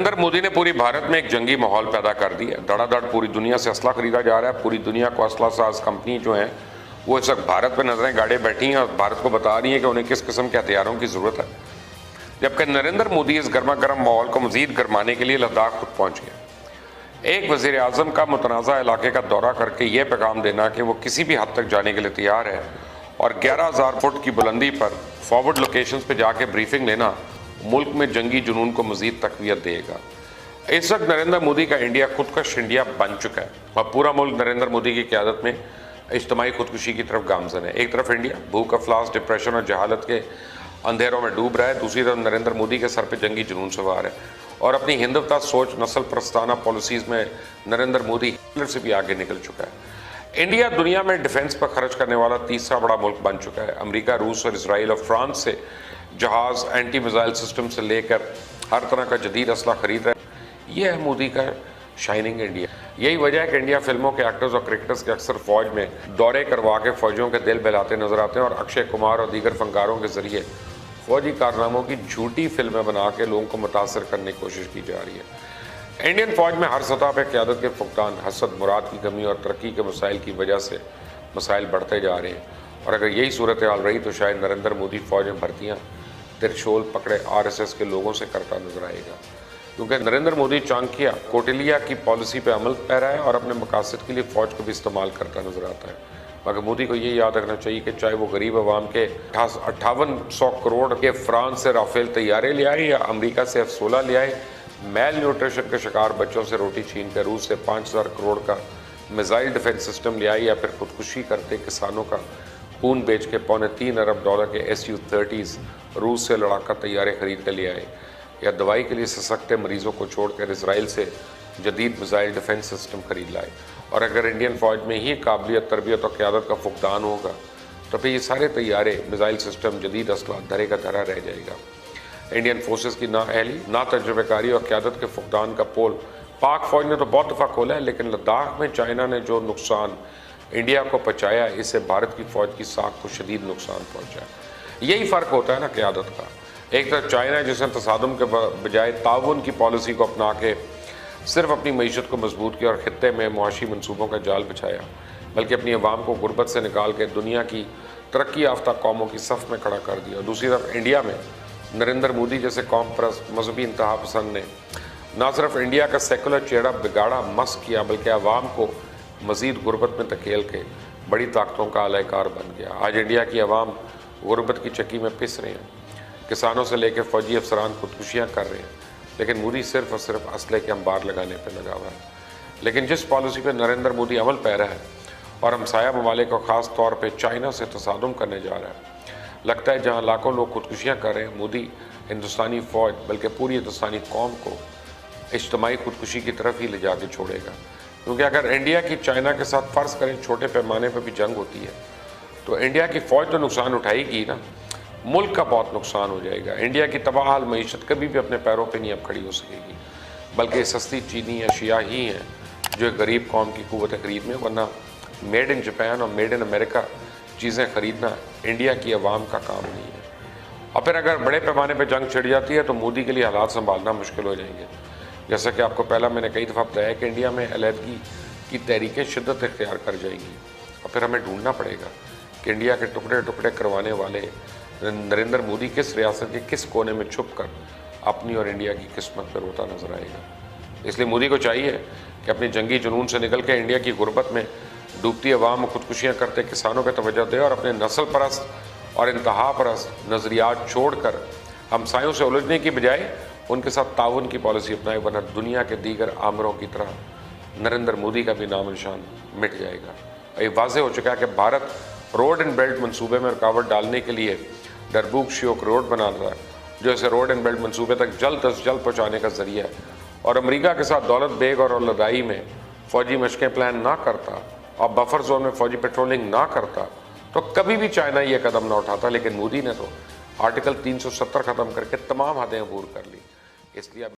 नरेंद्र मोदी ने पूरी भारत में एक जंगी माहौल पैदा कर दिया है। धड़ाधड़ पूरी दुनिया से असला खरीदा जा रहा है। पूरी दुनिया को असला साज कंपनी जो है वो इस वक्त भारत पर नजरें गाड़े बैठी हैं और भारत को बता रही है कि उन्हें किस किस्म के हथियारों की जरूरत है। जबकि नरेंद्र मोदी इस गर्मा गर्म माहौल को मजीद गरमाने के लिए लद्दाख खुद पहुंच गए। एक वजीर आजम का मुतनाज़ा इलाके का दौरा करके यह पैगाम देना कि वो किसी भी हद तक जाने के लिए तैयार है और 11,000 फुट की बुलंदी पर फॉरवर्ड लोकेशंस पे जाके ब्रीफिंग लेना मुल्क में जंगी जुनून को मजीद तकवीत देगा। इस वक्त नरेंद्र मोदी का इंडिया खुदकश इंडिया बन चुका है और पूरा मुल्क नरेंद्र मोदी की क़यादत में इज्तिमाई खुदकुशी की तरफ गामजन है। एक तरफ इंडिया भूख, अफलास, डिप्रेशन और जहालत के अंधेरों में डूब रहा है, दूसरी तरफ नरेंद्र मोदी के सर पे जंगी जुनून सवार है और अपनी हिंदुत्व सोच, नस्ल प्रस्ताना पॉलिसीज़ में नरेंद्र मोदी हिटलर से भी आगे निकल चुका है। इंडिया दुनिया में डिफेंस पर खर्च करने वाला तीसरा बड़ा मुल्क बन चुका है। अमेरिका, रूस और इसराइल और फ्रांस से जहाज़, एंटी मिसाइल सिस्टम से लेकर हर तरह का जदीद असला खरीद रहा है। ये है मोदी का शाइनिंग इंडिया। यही वजह है कि इंडिया फिल्मों के एक्टर्स और क्रिकेटर्स के अक्सर फौज में दौरे करवा के फौजियों के दिल बहलाते नजर आते हैं और अक्षय कुमार और दीगर फनकारों के जरिए फौजी कारनामों की झूठी फिल्में बना के लोगों को मुतासर करने की कोशिश की जा रही है। इंडियन फौज में हर सतह पर क़यादत के फुकदान, हसद, मुराद की कमी और तरक्की के मसाइल की वजह से मसाइल बढ़ते जा रहे हैं और अगर यही सूरत हाल रही तो शायद नरेंद्र मोदी फौज में भर्तियाँ त्रिशूल पकड़े RSS के लोगों से करता नजर आएगा, क्योंकि नरेंद्र मोदी चाणक्य कौटिल्य की पॉलिसी पे अमल कर रहा है और अपने मकासद के लिए फ़ौज को भी इस्तेमाल करता नजर आता है। मगर मोदी को ये याद रखना चाहिए कि चाहे वो गरीब आवाम के 5800 करोड़ के फ्रांस से राफेल तैयारे ले आए या अमेरिका से F-16 ले आए, मेल न्यूट्रिशन के शिकार बच्चों से रोटी छीन कर रूस से 5,000 करोड़ का मिसाइल डिफेंस सिस्टम ले आए या फिर खुदकुशी करते किसानों का खून बेच के $3.25 अरब के Su-30 रूस से लड़ाका तैयारे खरीद कर ले आए या दवाई के लिए सशक्ते मरीजों को छोड़कर इसराइल से जदीद मिसाइल डिफेंस सिस्टम खरीद लाए। और अगर इंडियन फ़ौज में ही काबिलियत, तरबियत और क़यादत का फुकदान होगा तो फिर ये सारे तैयारे, मिसाइल सिस्टम, जदीद असला धरे का धरा रह जाएगा। इंडियन फोर्सेस की नाअहली, ना तजुर्बेकारी और क़यादत के फुकदान का पोल पाक फ़ौज ने तो बहुत दफ़ा खोला है, लेकिन लद्दाख में चाइना ने जो नुकसान इंडिया को पहुँचाया, इससे भारत की फ़ौज की साख को शदीद नुकसान पहुँचा। यही फ़र्क होता है ना क़यादत का। एक तरफ चाइना जिसने तसादुम के बजाय ताउन की पॉलिसी को अपना के सिर्फ अपनी मईशत को मजबूत किया और खित्ते में मुआशी मनसूबों का जाल बिछाया, बल्कि अपनी अवाम को गुर्बत से निकाल के दुनिया की तरक्की याफ्ता कौमों की सफ़ में खड़ा कर दिया। दूसरी तरफ इंडिया में नरेंद्र मोदी जैसे कौम परस्त, मजहबी इंतहा पसंद ने ना सिर्फ इंडिया का सेकुलर चेहरा बिगाड़ा, मस्क किया, बल्कि अवाम को मज़ीद गुर्बत में धकेल के बड़ी ताकतों का आलाकार बन गया। आज इंडिया की अवाम गुर्बत की चक्की में पिस रहे हैं, किसानों से लेकर फौजी अफसरान खुदकुशियाँ कर रहे हैं, लेकिन मोदी सिर्फ और सिर्फ असले के अंबार लगाने पर लगा हुआ है। लेकिन जिस पॉलिसी पर नरेंद्र मोदी अमल पैरा है और हमसाया ममालिक को ख़ास तौर पर चाइना से तसादुम करने जा रहा है, लगता है जहाँ लाखों लोग खुदकुशियाँ कर रहे हैं, मोदी हिंदुस्तानी फ़ौज बल्कि पूरी हिंदुस्तानी कौम को इज्तिमाई खुदकुशी की तरफ ही ले जाके छोड़ेगा। क्योंकि अगर इंडिया की चाइना के साथ फ़र्ज़ करें छोटे पैमाने पर भी जंग होती है तो इंडिया की फ़ौज तो नुकसान उठाएगी ना, मुल्क का बहुत नुकसान हो जाएगा। इंडिया की तबाहाल मईशत कभी भी अपने पैरों पे नहीं अब खड़ी हो सकेगी, बल्कि सस्ती चीनी अशिया ही हैं जो गरीब कौम की क़ुव्वत ख़रीद में, वरना मेड इन जापान और मेड इन अमेरिका चीज़ें ख़रीदना इंडिया की आवाम का काम नहीं है। और फिर अगर बड़े पैमाने पर जंग छिड़ जाती है तो मोदी के लिए हालात संभालना मुश्किल हो जाएंगे। जैसा कि आपको पहला मैंने कई दफ़ा बताया कि इंडिया में अलहदगी की तहरीकें शिद्दत इख्तियार कर जाएंगी और फिर हमें ढूंढना पड़ेगा कि इंडिया के टुकड़े टुकड़े करवाने वाले नरेंद्र मोदी किस रियासत के किस कोने में छुप कर अपनी और इंडिया की किस्मत पर रोता नजर आएगा। इसलिए मोदी को चाहिए कि अपनी जंगी जुनून से निकल के इंडिया की गुर्बत में डूबती अवाम और खुदकुशियाँ करते किसानों पर तवज्जो दे और अपने नस्ल परस्त और इंतहा परस्त नज़रियात छोड़ कर हमसायों से उलझने की बजाय उनके साथ ताउन की पॉलिसी अपनाए, वरना दुनिया के दीगर आमरों की तरह नरेंद्र मोदी का भी नाम निशान मिट जाएगा। ये वाज़ेह हो चुका है कि भारत रोड एंड बेल्ट मंसूबे में रुकावट डालने के लिए डरबूक शियोक रोड बना रहा है, जो इसे रोड एंड बेल्ट मंसूबे तक जल्द अज जल्द पहुँचाने का जरिया है। और अमेरिका के साथ दौलत बेग और लड़ाई में फ़ौजी मशक़ें प्लान ना करता और बफर जोन में फ़ौजी पेट्रोलिंग ना करता तो कभी भी चाइना ये कदम ना उठाता। लेकिन मोदी ने तो आर्टिकल 370 ख़त्म करके तमाम हदें अबूर कर ली। इसलिए